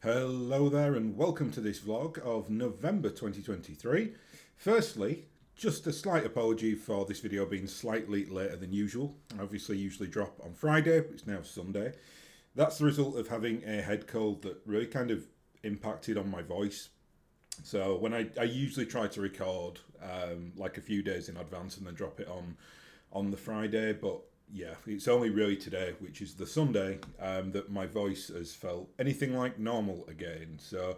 Hello there and welcome to this vlog of November 2023. Firstly, just a slight apology for this video being slightly later than usual. I obviously usually drop on Friday, but it's now Sunday. That's the result of having a head cold that really kind of impacted on my voice. So when I usually try to record like a few days in advance and then drop it on the Friday, but yeah, it's only really today, which is the Sunday, that my voice has felt anything like normal again. So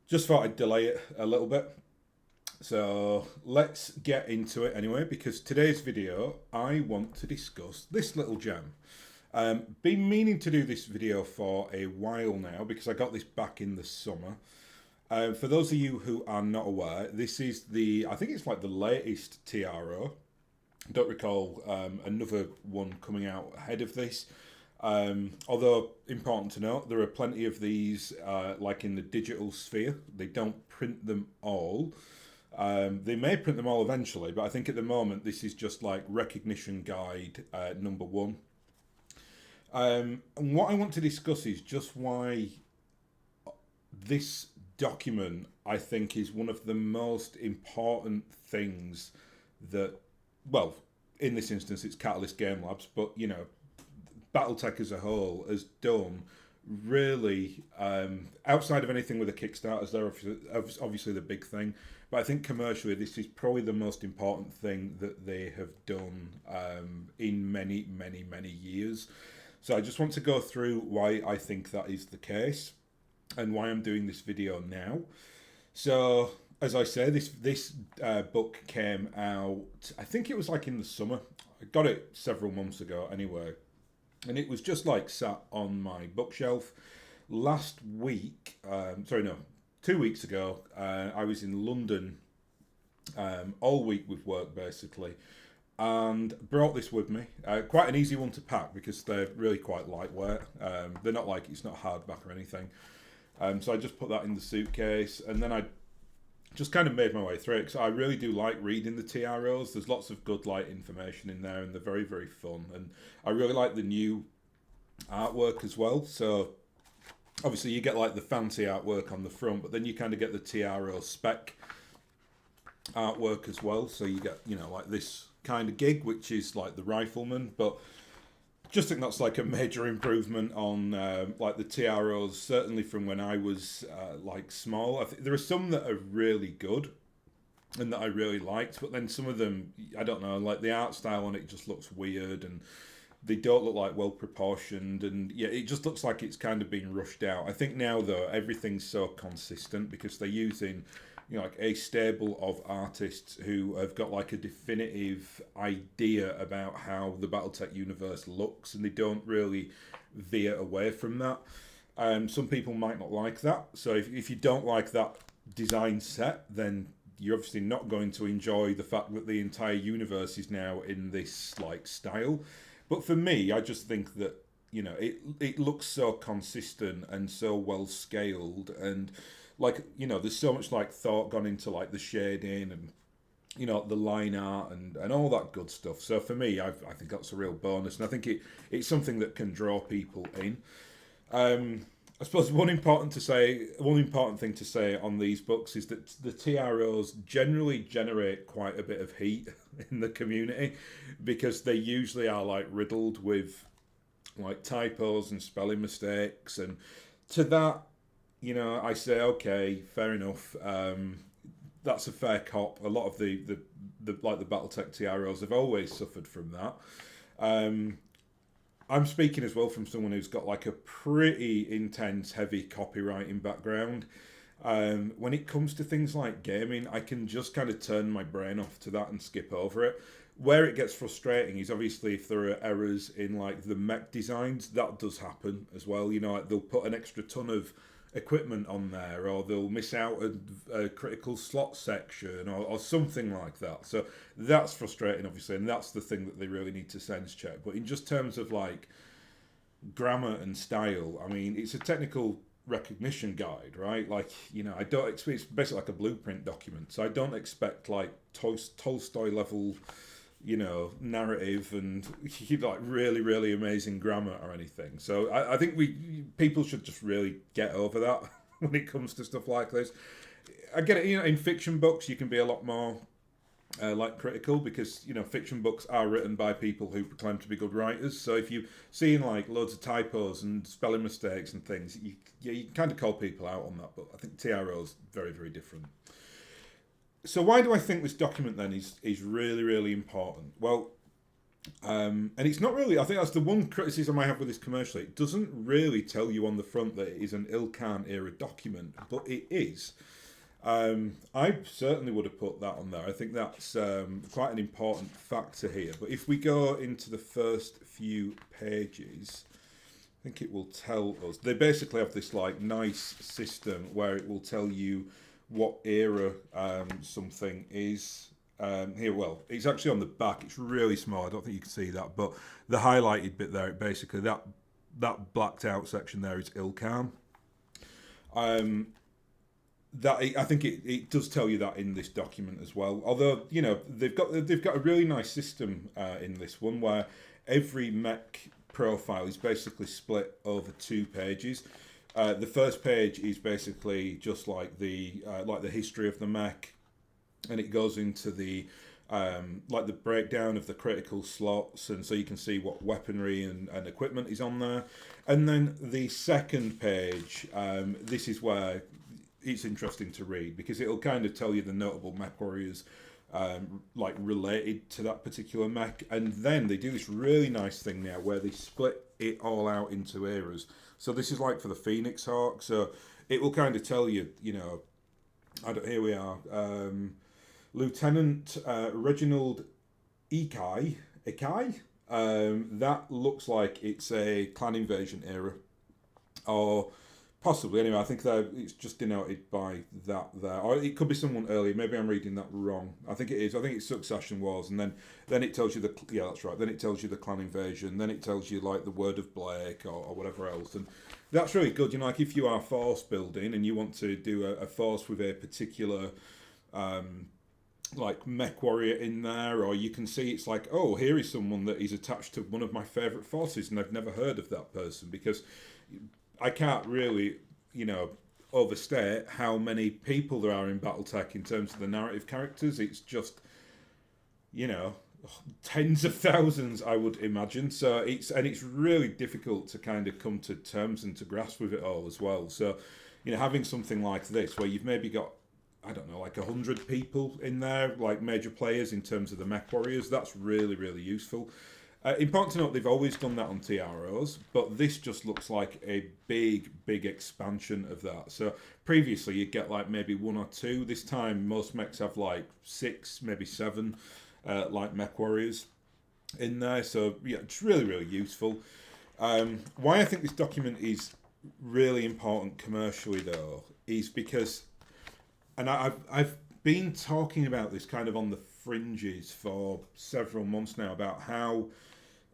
just thought I'd delay it a little bit. So let's get into it anyway, because today's video, I want to discuss this little gem. Been meaning to do this video for a while now because I got this back in the summer. For those of you who are not aware, this is I think it's like the latest TRO. Don't recall another one coming out ahead of this. Although, important to note, there are plenty of these like in the digital sphere. They don't print them all. They may print them all eventually, but I think at the moment this is just like Recognition Guide number 1. And what I want to discuss is just why this document, I think, is one of the most important things that, well, in this instance, it's Catalyst Game Labs, but, you know, BattleTech as a whole has done really, outside of anything with the Kickstarters, they're obviously the big thing, but I think commercially this is probably the most important thing that they have done in many, many, many years. So I just want to go through why I think that is the case and why I'm doing this video now. So, as I say, this book came out, I think it was like in the summer. I got it several months ago anyway. And it was just like sat on my bookshelf. Last week, 2 weeks ago, I was in London all week with work basically. And brought this with me. Quite an easy one to pack because they're really quite lightweight. They're not like, it's not hardback or anything. So I just put that in the suitcase, and then I just kind of made my way through it because I really do like reading the TROs. There's lots of good like information in there, and they're very, very fun. And I really like the new artwork as well. So obviously you get like the fancy artwork on the front, but then you kind of get the TRO spec artwork as well. So you get, you know, like this kind of gig, which is like the rifleman, but just think that's like a major improvement on like the TROs, certainly from when I was like small. I think there are some that are really good and that I really liked, but then some of them, I don't know, like the art style on it just looks weird and they don't look like well proportioned, and yeah, it just looks like it's kind of been rushed out. I think now though everything's so consistent because they're using, you know, like a stable of artists who have got like a definitive idea about how the BattleTech universe looks, and they don't really veer away from that. Some people might not like that, so if you don't like that design set, then you're obviously not going to enjoy the fact that the entire universe is now in this like style. But for me, I just think that, you know, it looks so consistent and so well scaled, and like, you know, there's so much like thought gone into like the shading and, you know, the line art and all that good stuff. So for me, I think that's a real bonus, and I think it's something that can draw people in. I suppose one important thing to say on these books is that the TROs generally generate quite a bit of heat in the community because they usually are like riddled with like typos and spelling mistakes, and to that, you know, I say, okay, fair enough. That's a fair cop. A lot of the like the BattleTech TROs have always suffered from that. I'm speaking as well from someone who's got like a pretty intense, heavy copywriting background. When it comes to things like gaming, I can just kind of turn my brain off to that and skip over it. Where it gets frustrating is obviously if there are errors in like the mech designs. That does happen as well. You know, like they'll put an extra ton of equipment on there, or they'll miss out a critical slot section or something like that. So that's frustrating, obviously, and that's the thing that they really need to sense check. But in just terms of like grammar and style, I mean, it's a technical recognition guide, right? Like, you know, I don't expect, it's basically like a blueprint document, so I don't expect like Tolstoy level narrative and like really, really amazing grammar or anything. So I think people should just really get over that when it comes to stuff like this. I get it, in fiction books you can be a lot more critical, because fiction books are written by people who proclaim to be good writers. So if you see like loads of typos and spelling mistakes and things, you can kind of call people out on that. But I think TRO is very, very different. So why do I think this document then is really, really important? Well, and it's not really, I think that's the one criticism I have with this commercially. It doesn't really tell you on the front that it is an Ilkhan era document, but it is. I certainly would have put that on there. I think that's quite an important factor here. But if we go into the first few pages, I think it will tell us. They basically have this like nice system where it will tell you what era something is. Here, well, it's actually on the back. It's really small. I don't think you can see that, but the highlighted bit there, basically that blacked out section there is Ilkhan. That I think it does tell you that in this document as well. Although they've got a really nice system in this one where every mech profile is basically split over 2 pages. The first page is basically just like the history of the mech, and it goes into the the breakdown of the critical slots, and so you can see what weaponry and equipment is on there. And then the second page, this is where it's interesting to read, because it'll kind of tell you the notable mech warriors related to that particular mech. And then they do this really nice thing now where they split it all out into eras. So this is like for the Phoenix Hawk, so it will kind of tell you, here we are, Lieutenant Reginald Ikai, that looks like it's a clan invasion era, or possibly, anyway, I think that it's just denoted by that there. Or it could be someone earlier. Maybe I'm reading that wrong. I think it is. I think it's Succession Wars. And then it tells you yeah, that's right. Then it tells you the clan invasion. Then it tells you like the Word of Blake or whatever else. And that's really good. Like if you are force building and you want to do a force with a particular mech warrior in there, or you can see it's like, oh, here is someone that is attached to one of my favourite forces and I've never heard of that person, because I can't really, overstate how many people there are in BattleTech in terms of the narrative characters. It's just, tens of thousands, I would imagine. So it's really difficult to kind of come to terms and to grasp with it all as well. So, having something like this where you've maybe got, I don't know, like 100 people in there, like major players in terms of the mech warriors, that's really, really useful. Important to note, they've always done that on TROs, but this just looks like a big, big expansion of that. So previously you'd get like maybe 1 or 2. This time most mechs have like 6, maybe 7 mech warriors in there. So yeah, it's really, really useful. Why I think this document is really important commercially though is because, and I've been talking about this kind of on the fringes for several months now about how,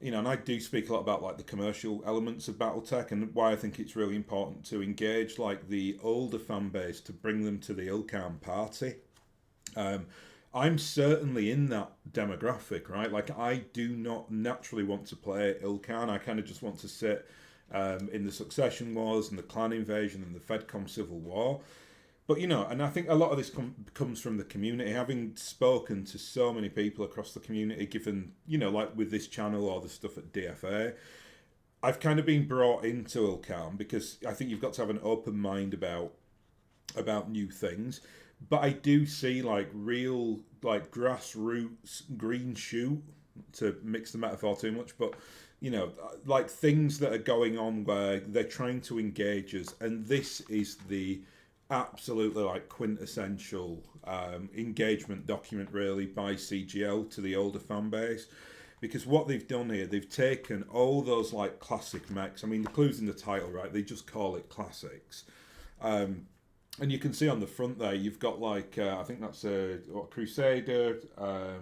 and I do speak a lot about like the commercial elements of BattleTech and why I think it's really important to engage like the older fan base to bring them to the Ilkhan party. I'm certainly in that demographic, right? Like I do not naturally want to play Ilkhan. I kind of just want to sit in the Succession Wars and the Clan Invasion and the Fedcom Civil War. But, and I think a lot of this comes from the community. Having spoken to so many people across the community, given, like with this channel or the stuff at DFA, I've kind of been brought into Ilkhan because I think you've got to have an open mind about new things. But I do see, like, real, like, grassroots green shoot, to mix the metaphor too much, but, like things that are going on where they're trying to engage us. And this is the absolutely like quintessential engagement document really by CGL to the older fan base, because what they've done here, they've taken all those like classic mechs. I mean, the clue's in the title, right? They just call it classics, and you can see on the front there you've got like I think that's a Crusader, I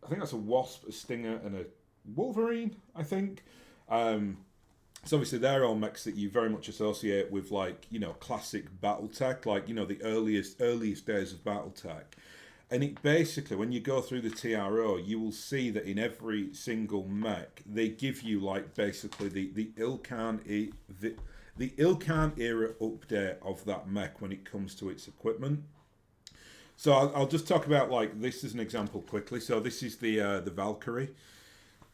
think that's a Wasp, a Stinger and a Wolverine, I think. So obviously they're all mechs that you very much associate with like, classic BattleTech, like, the earliest days of BattleTech. And it basically, when you go through the TRO, you will see that in every single mech, they give you like basically the Ilkhan era update of that mech when it comes to its equipment. So I'll just talk about like this as an example quickly. So this is the Valkyrie.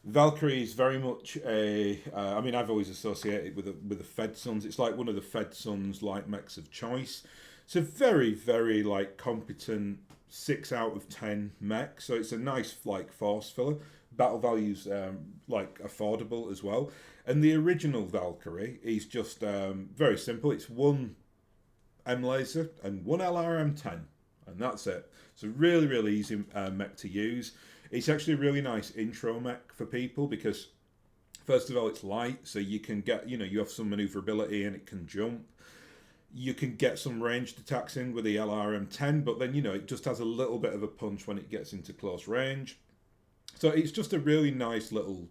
Valkyrie is very much a. I mean, I've always associated with the Fed Sons. It's like one of the Fed Sons light mechs of choice. It's a very very like competent 6 out of 10 mech. So it's a nice like force filler. Battle value's like affordable as well. And the original Valkyrie is just very simple. It's one M laser and one LRM-10, and that's it. So really really easy mech to use. It's actually a really nice intro mech for people because, first of all, it's light, so you can get, you have some maneuverability and it can jump. You can get some ranged attacks in with the LRM-10, but then, it just has a little bit of a punch when it gets into close range. So it's just a really nice little,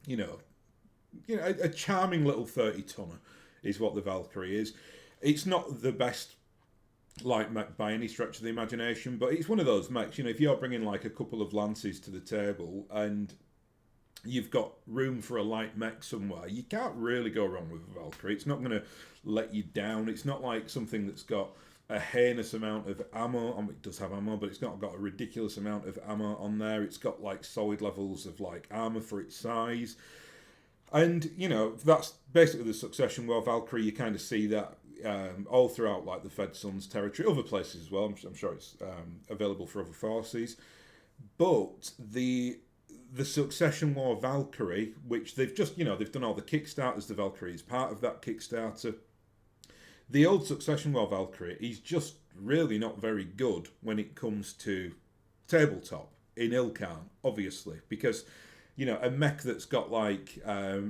a charming little 30-tonner is what the Valkyrie is. It's not the best light mech by any stretch of the imagination, but it's one of those mechs, if you're bringing like a couple of lances to the table and you've got room for a light mech somewhere, you can't really go wrong with a Valkyrie. It's not going to let you down. It's not like something that's got a heinous amount of ammo. It does have ammo, but it's not got a ridiculous amount of ammo on there. It's got like solid levels of like armor for its size. And, that's basically the succession war Valkyrie. You kind of see that all throughout like the Fed Sons territory, other places as well. I'm sure it's available for other forces. But the Succession War Valkyrie, which they've just, they've done all the Kickstarters, the Valkyrie is part of that Kickstarter. The old Succession War Valkyrie is just really not very good when it comes to tabletop in Ilkhan, obviously, because a mech that's got like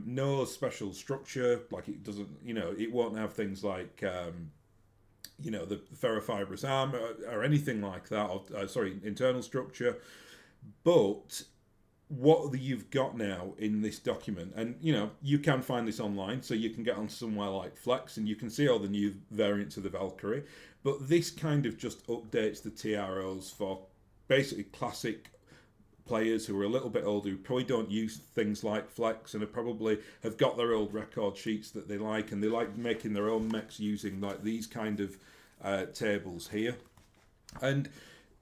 no special structure, like it doesn't, it won't have things like, the ferrofibrous arm or anything like that, or internal structure. But what you've got now in this document, and you can find this online, so you can get on somewhere like Flex and you can see all the new variants of the Valkyrie. But this kind of just updates the TROs for basically classic players who are a little bit older, who probably don't use things like Flex and have got their old record sheets that they like, and they like making their own mechs using like these kind of tables here. And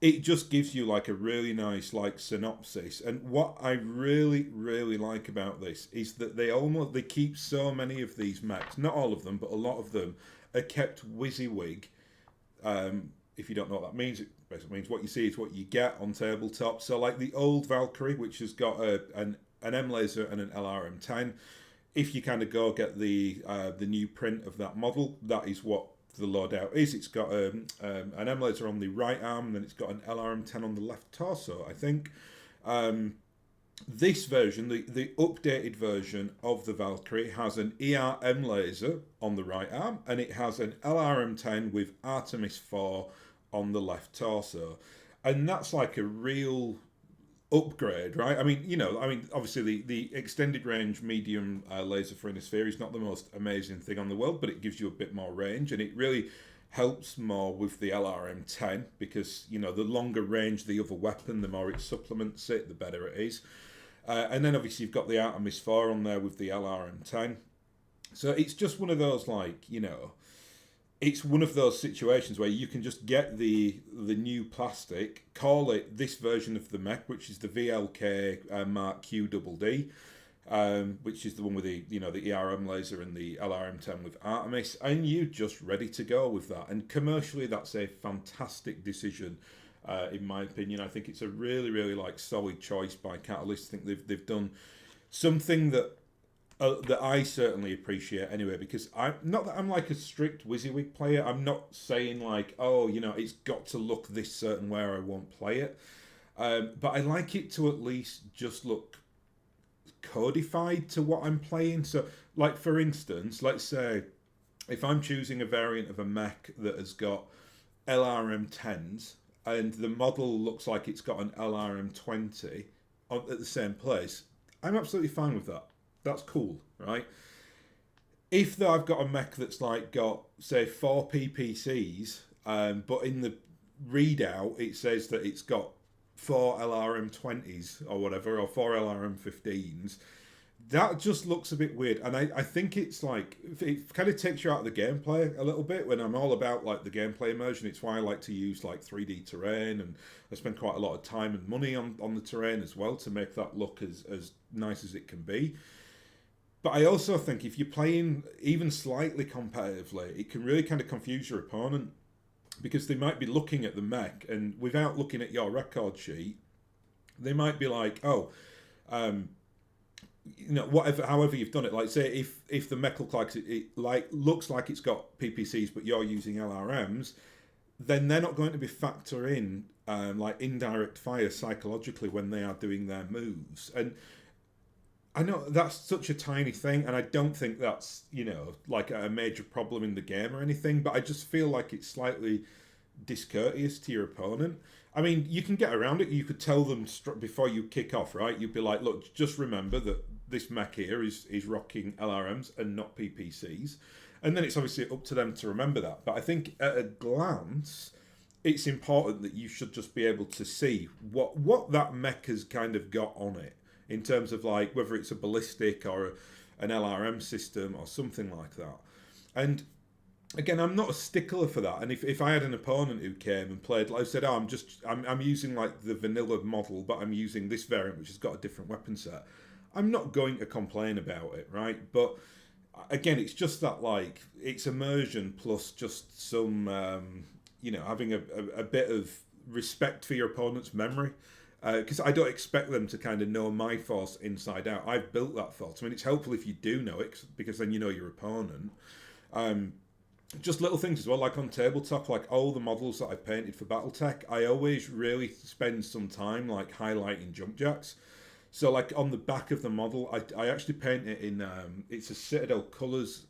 it just gives you like a really nice like synopsis. And what I really really like about this is that they keep so many of these mechs, not all of them, but a lot of them are kept Wizzywig. If you don't know what that means, it basically means what you see is what you get on tabletop. So like the old Valkyrie, which has got an M laser and an LRM-10, if you kind of go get the new print of that model, that is what the loadout is. It's got an M laser on the right arm, and then it's got an LRM-10 on the left torso, I think. This version, the updated version of the Valkyrie, has an ERM laser on the right arm, and it has an LRM-10 with Artemis 4 on the left torso. And that's like a real upgrade, right? I mean, obviously the extended range medium laser for Innisphere is not the most amazing thing on the world, but it gives you a bit more range, and it really helps more with the LRM-10 because, the longer range the other weapon, the more it supplements it, the better it is. And then obviously you've got the Artemis 4 on there with the LRM-10. So it's just one of those it's one of those situations where you can just get the new plastic, call it this version of the mech, which is the VLK Mark QDD, which is the one with the ERM laser and the LRM-10 with Artemis, and you're just ready to go with that. And commercially, that's a fantastic decision, in my opinion. I think it's a really, really solid choice by Catalyst. I think they've done something that I certainly appreciate anyway, because I'm not that I'm like a strict Wizzywig player. I'm not saying like, it's got to look this certain way or I won't play it. But I like it to at least just look codified to what I'm playing. So, like for instance, let's say if I'm choosing a variant of a mech that has got LRM-10s and the model looks like it's got an LRM-20 at the same place, I'm absolutely fine with that. That's cool, right? If though I've got a mech that's like got say 4 PPCs, but in readout, it says that it's got 4 LRM20s or whatever, or 4 LRM15s. That just looks a bit weird, and I think it's like, it kind of takes you out of the gameplay a little bit. When I'm all about like the gameplay immersion, it's why I like to use like 3D terrain, and I spend quite a lot of time and money on the terrain as well to make that look as nice as it can be. But I also think if you're playing even slightly competitively, it can really kind of confuse your opponent, because they might be looking at the mech, and without looking at your record sheet, they might be like, oh, whatever, however you've done it. Like, say if the mech looks like it's got PPCs, but you're using LRMs, then they're not going to be factoring like indirect fire psychologically when they are doing their moves. And I know that's such a tiny thing, and I don't think that's, like a major problem in the game or anything, but I just feel like it's slightly discourteous to your opponent. I mean, you can get around it. You could tell them before you kick off, right? You'd be like, look, just remember that this mech here is rocking LRMs and not PPCs. And then it's obviously up to them to remember that. But I think at a glance, it's important that you should just be able to see what that mech has kind of got on it, in terms of like whether it's a ballistic or an LRM system or something like that. And again, I'm not a stickler for that. And if I had an opponent who came and played, like I said, oh, I'm using like the vanilla model, but I'm using this variant which has got a different weapon set, I'm not going to complain about it, right? But again, it's just that, like, it's immersion plus just some having a bit of respect for your opponent's memory. Because I don't expect them to kind of know my force inside out. I've built that force. I mean, it's helpful if you do know it, because then you know your opponent. Just little things as well, like on Tabletop, like all the models that I've painted for BattleTech, I always really spend some time like highlighting jump jacks. So like on the back of the model, I actually paint it in, it's a Citadel Colours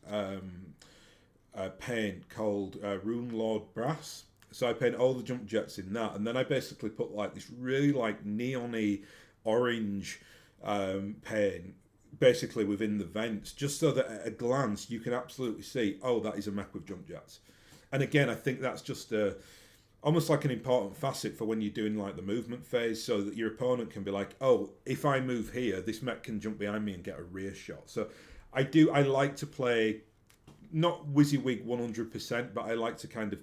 paint called Rune Lord Brass. So I paint all the jump jets in that, and then I basically put like this really like neon-y orange paint basically within the vents, just so that at a glance you can absolutely see, oh, that is a mech with jump jets. And again, I think that's just almost like an important facet for when you're doing like the movement phase, so that your opponent can be like, oh, if I move here, this mech can jump behind me and get a rear shot. So I like to play, not Wizzywig 100%, but I like to kind of,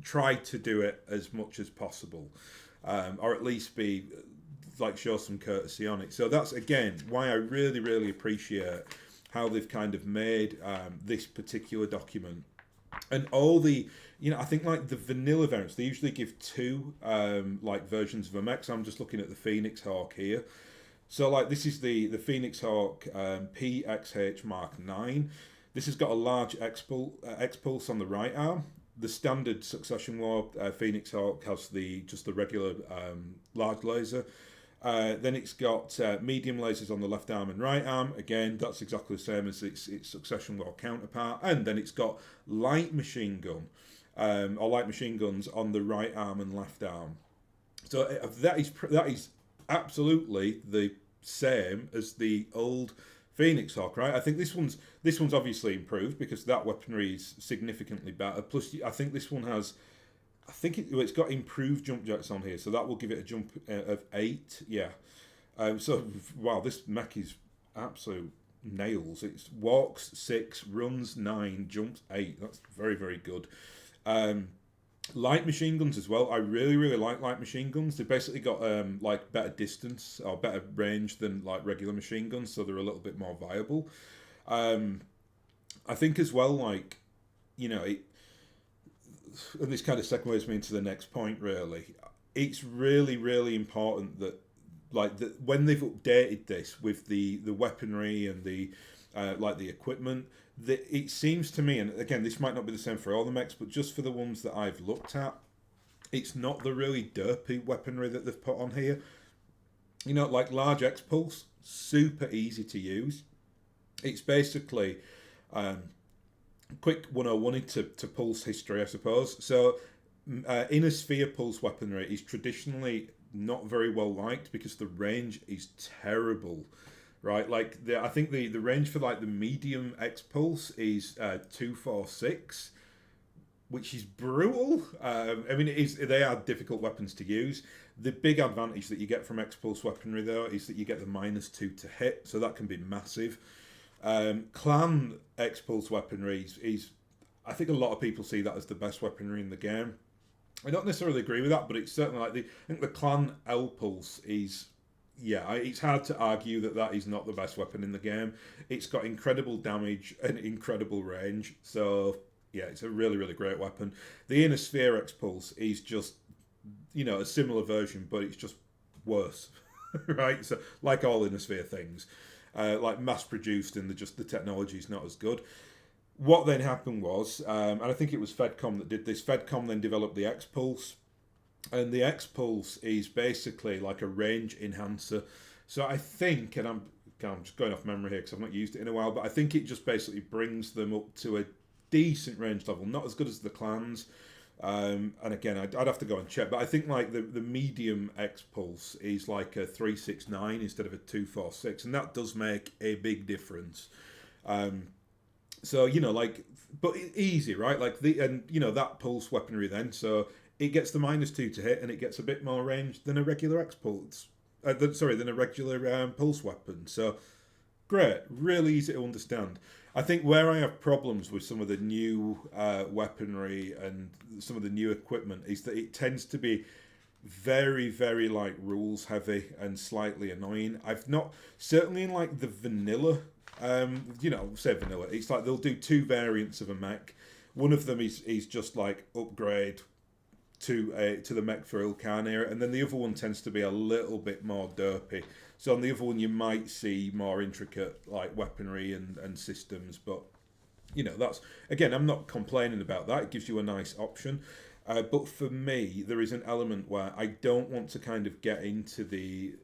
try to do it as much as possible, or at least be like show some courtesy on it. So that's again why I really, really appreciate how they've kind of made this particular document. And all the, I think like the vanilla variants, they usually give 2 like versions of a mech. So I'm just looking at the Phoenix Hawk here. So like this is the Phoenix Hawk PXH Mark 9. This has got a large X-Pulse on the right arm. The standard Succession War Phoenix Hawk has just the regular large laser. Then it's got medium lasers on the left arm and right arm. Again, that's exactly the same as its Succession War counterpart. And then it's got light machine gun, or light machine guns on the right arm and left arm. So that is absolutely the same as the old Phoenix Hawk, right? I think this one's obviously improved because that weaponry is significantly better. Plus, I think this one has, it's got improved jump jets on here, so that will give it a jump of 8. Yeah. So wow, this mech is absolute nails. It walks 6, runs 9, jumps 8. That's very, very good. Light machine guns as well. I really, really like light machine guns. They've basically got like better distance or better range than like regular machine guns, so they're a little bit more viable. I think as well, like, and this kind of segues me into the next point, really. It's really, really important that, like, when they've updated this with the weaponry and the like the equipment, it seems to me, and again, this might not be the same for all the mechs, but just for the ones that I've looked at, it's not the really derpy weaponry that they've put on here. Like large X-Pulse, super easy to use. It's basically quick 101 into pulse history, I suppose. So inner sphere pulse weaponry is traditionally not very well liked because the range is terrible. Right, like I think the range for like the medium X-Pulse is 246, which is brutal. I mean, they are difficult weapons to use. The big advantage that you get from X-Pulse weaponry, though, is that you get the -2 to hit, so that can be massive. Clan X-Pulse weaponry is, I think a lot of people see that as the best weaponry in the game. I don't necessarily agree with that, but it's certainly like I think the Clan L-Pulse is, yeah, it's hard to argue that that is not the best weapon in the game. It's got incredible damage and incredible range, so yeah, it's a really, really great weapon. The Inner Sphere X-Pulse is just, a similar version, but it's just worse, right? So, like all Inner Sphere things, like mass-produced, and the technology is not as good. What then happened was, and I think it was Fedcom that did this, Fedcom then developed the X-Pulse, and the X-Pulse is basically like a range enhancer. So I think, and I'm just going off memory here because I've not used it in a while, but I think it just basically brings them up to a decent range level, not as good as the clans. And again, I'd have to go and check, but I think like the medium X-Pulse is like a 369 instead of a 246, and that does make a big difference. So but easy, right? Like that pulse weaponry then, so it gets the -2 to hit, and it gets a bit more range than a regular X-Pulse. Than a regular pulse weapon. So great, really easy to understand. I think where I have problems with some of the new weaponry and some of the new equipment is that it tends to be very, very like rules heavy and slightly annoying. I've not, certainly in like the vanilla, say vanilla, it's like they'll do 2 variants of a mech. One of them is just like upgrade to the mech for Ilkhanir, and then the other one tends to be a little bit more derpy. So on the other one you might see more intricate like weaponry and systems, but that's, again, I'm not complaining about that. It gives you a nice option. But for me, there is an element where I don't want to kind of get into the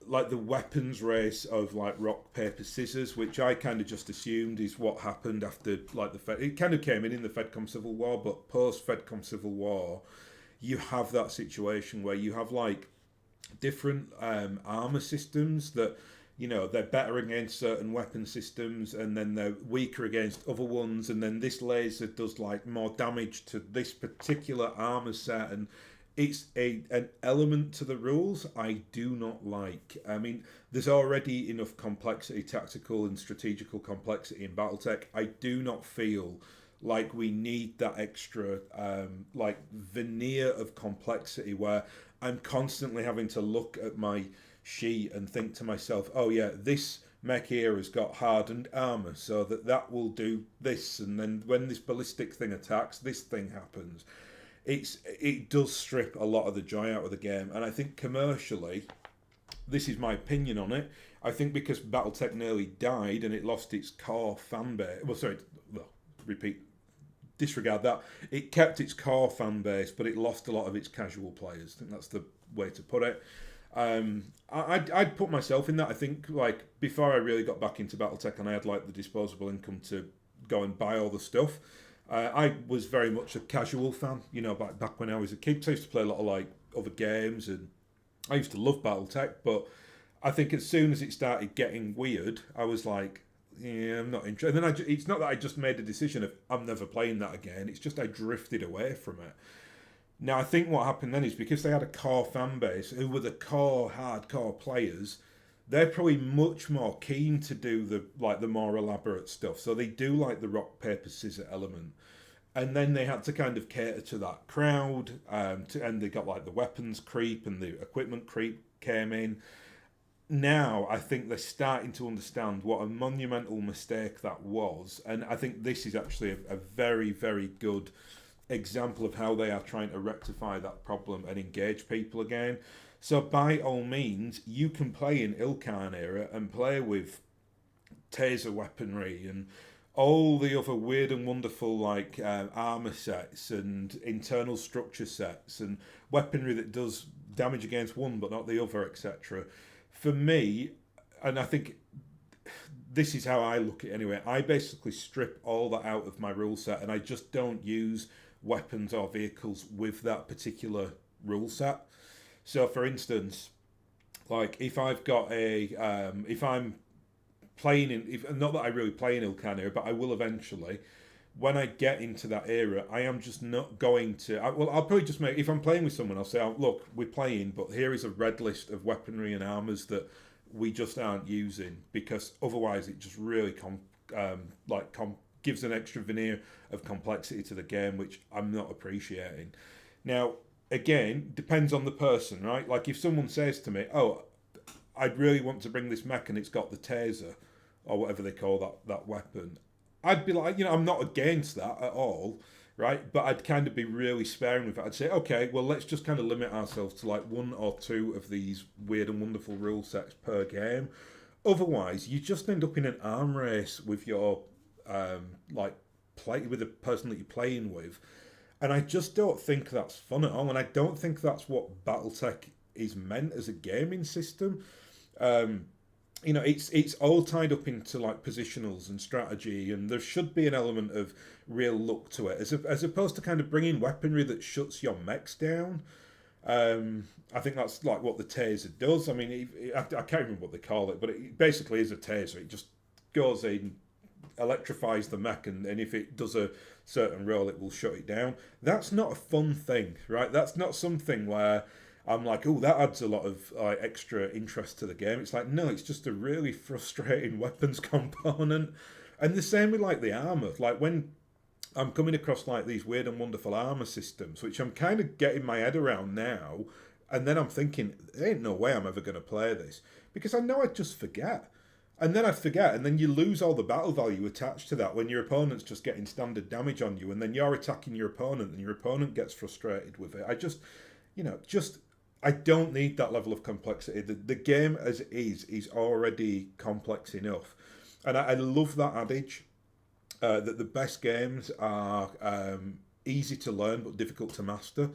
weapons race of like rock, paper, scissors, which I kind of just assumed is what happened after like it kind of came in the Fedcom Civil War, but post Fedcom Civil War, you have that situation where you have like different armor systems that they're better against certain weapon systems, and then they're weaker against other ones, and then this laser does like more damage to this particular armor set, and it's an element to the rules I do not like. I mean, there's already enough complexity, tactical and strategical complexity in BattleTech. I do not feel like we need that extra veneer of complexity where I'm constantly having to look at my sheet and think to myself, oh yeah, this mech here has got hardened armor, so that will do this, and then when this ballistic thing attacks, this thing happens. It does strip a lot of the joy out of the game, and I think commercially, this is my opinion on it, I think because BattleTech nearly died and it lost its core fan base, disregard that, it kept its core fan base, but it lost a lot of its casual players. I think that's the way to put it. I'd put myself in that. I think like before I really got back into BattleTech and I had like the disposable income to go and buy all the stuff, I was very much a casual fan, back when I was a kid. So I used to play a lot of like other games, and I used to love BattleTech, but I think as soon as it started getting weird, I was like, yeah, I'm not interested. And then it's not that I just made a decision of I'm never playing that again. It's just I drifted away from it. Now I think what happened then is because they had a core fan base who were the core hardcore players, they're probably much more keen to do the more elaborate stuff. So they do like the rock paper scissors element, and then they had to kind of cater to that crowd. And they got like the weapons creep and the equipment creep came in. Now I think they're starting to understand what a monumental mistake that was, and I think this is actually a very, very good example of how they are trying to rectify that problem and engage people again. So by all means, you can play in Ilkhanir and play with taser weaponry and all the other weird and wonderful like armor sets and internal structure sets and weaponry that does damage against one but not the other, etc. For me, and I think this is how I look at it anyway, I basically strip all that out of my rule set and I just don't use weapons or vehicles with that particular rule set. So for instance, like if I've got if I'm playing not that I really play in Ilkhanir, but I will eventually, when I get into that era, I am just not going to. I'll probably just make, if I'm playing with someone, I'll say, oh, look, we're playing, but here is a red list of weaponry and armors that we just aren't using, because otherwise it just really gives an extra veneer of complexity to the game, which I'm not appreciating. Now, again, depends on the person, right? Like if someone says to me, oh, I'd really want to bring this mech and it's got the taser or whatever they call that weapon, I'd be like, I'm not against that at all, right? But I'd kind of be really sparing with it. I'd say, okay, well, let's just kind of limit ourselves to like one or two of these weird and wonderful rule sets per game. Otherwise, you just end up in an arm race with your play with the person that you're playing with, and I just don't think that's fun at all. And I don't think that's what BattleTech is meant as a gaming system. It's all tied up into like positionals and strategy, and there should be an element of real luck to it, as opposed to kind of bringing weaponry that shuts your mechs down. I think that's like what the taser does. I mean, I can't remember what they call it, but it basically is a taser. It just goes in, electrifies the mech, and if it does a certain roll, it will shut it down. That's not a fun thing, right? That's not something where I'm like, oh, that adds a lot of extra interest to the game. It's like, no, it's just a really frustrating weapons component. And the same with like the armor. Like when I'm coming across like these weird and wonderful armor systems, which I'm kind of getting my head around now, and then I'm thinking, there ain't no way I'm ever going to play this, because I know I'd just forget. And then I'd forget, and then you lose all the battle value attached to that when your opponent's just getting standard damage on you, and then you're attacking your opponent, and your opponent gets frustrated with it. I don't need that level of complexity. The game as it is already complex enough. And I love that adage that the best games are easy to learn but difficult to master.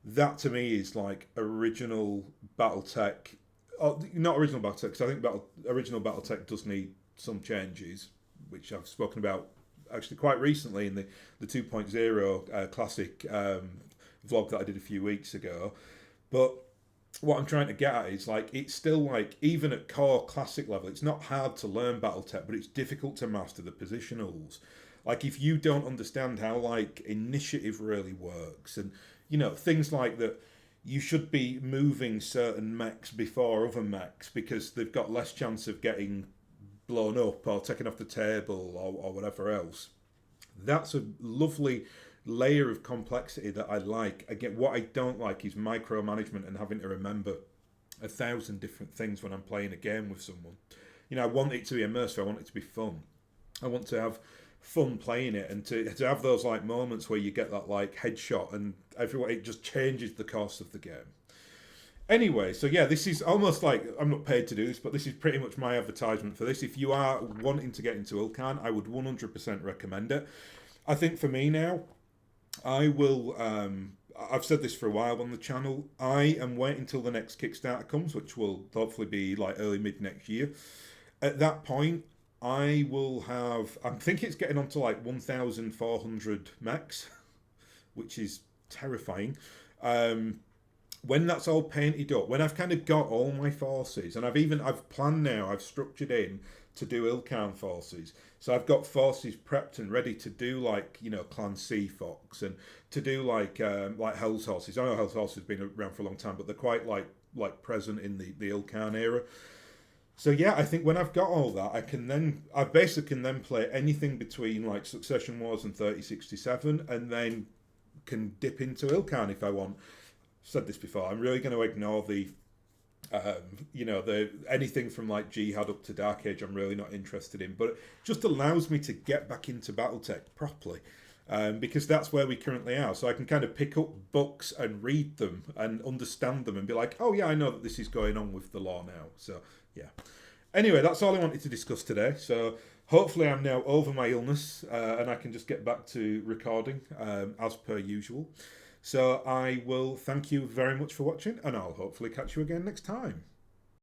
That to me is like original BattleTech. Oh, not original BattleTech, because I think original BattleTech does need some changes, which I've spoken about actually quite recently in the 2.0 classic vlog that I did a few weeks ago. But what I'm trying to get at is like, it's still like, even at core classic level, it's not hard to learn BattleTech, but it's difficult to master the positionals. Like if you don't understand how like initiative really works, and things like that, you should be moving certain mechs before other mechs because they've got less chance of getting blown up or taken off the table or whatever else. That's a lovely layer of complexity that I like. Again, what I don't like is micromanagement and having to remember 1,000 different things when I'm playing a game with someone. I want it to be immersive. I want it to be fun. I want to have fun playing it, and to have those like moments where you get that like headshot and everyone, it just changes the course of the game. Anyway, so yeah, this is almost like, I'm not paid to do this, but this is pretty much my advertisement for this. If you are wanting to get into Ilkan, I would 100% recommend it. I think for me now, I will, I've said this for a while on the channel, I am waiting until the next Kickstarter comes, which will hopefully be like early mid next year. At that point, I will have, I think it's getting on to like 1,400 mechs, which is terrifying. When that's all painted up, when I've kind of got all my forces, and I've planned now, I've structured in to do Ilkan forces. So I've got forces prepped and ready to do like, Clan Sea Fox, and to do like Hell's Horses. I know Hell's Horses have been around for a long time, but they're quite like present in the Ilkan era. So yeah, I think when I've got all that, I basically can then play anything between like Succession Wars and 3067, and then can dip into Ilkan if I want. I've said this before, I'm really going to ignore the anything from like Jihad up to Dark Age I'm really not interested in, but it just allows me to get back into BattleTech properly, because that's where we currently are. So I can kind of pick up books and read them and understand them and be like, oh yeah, I know that this is going on with the law now. So yeah. Anyway, that's all I wanted to discuss today. So hopefully I'm now over my illness and I can just get back to recording as per usual. So I will thank you very much for watching, and I'll hopefully catch you again next time.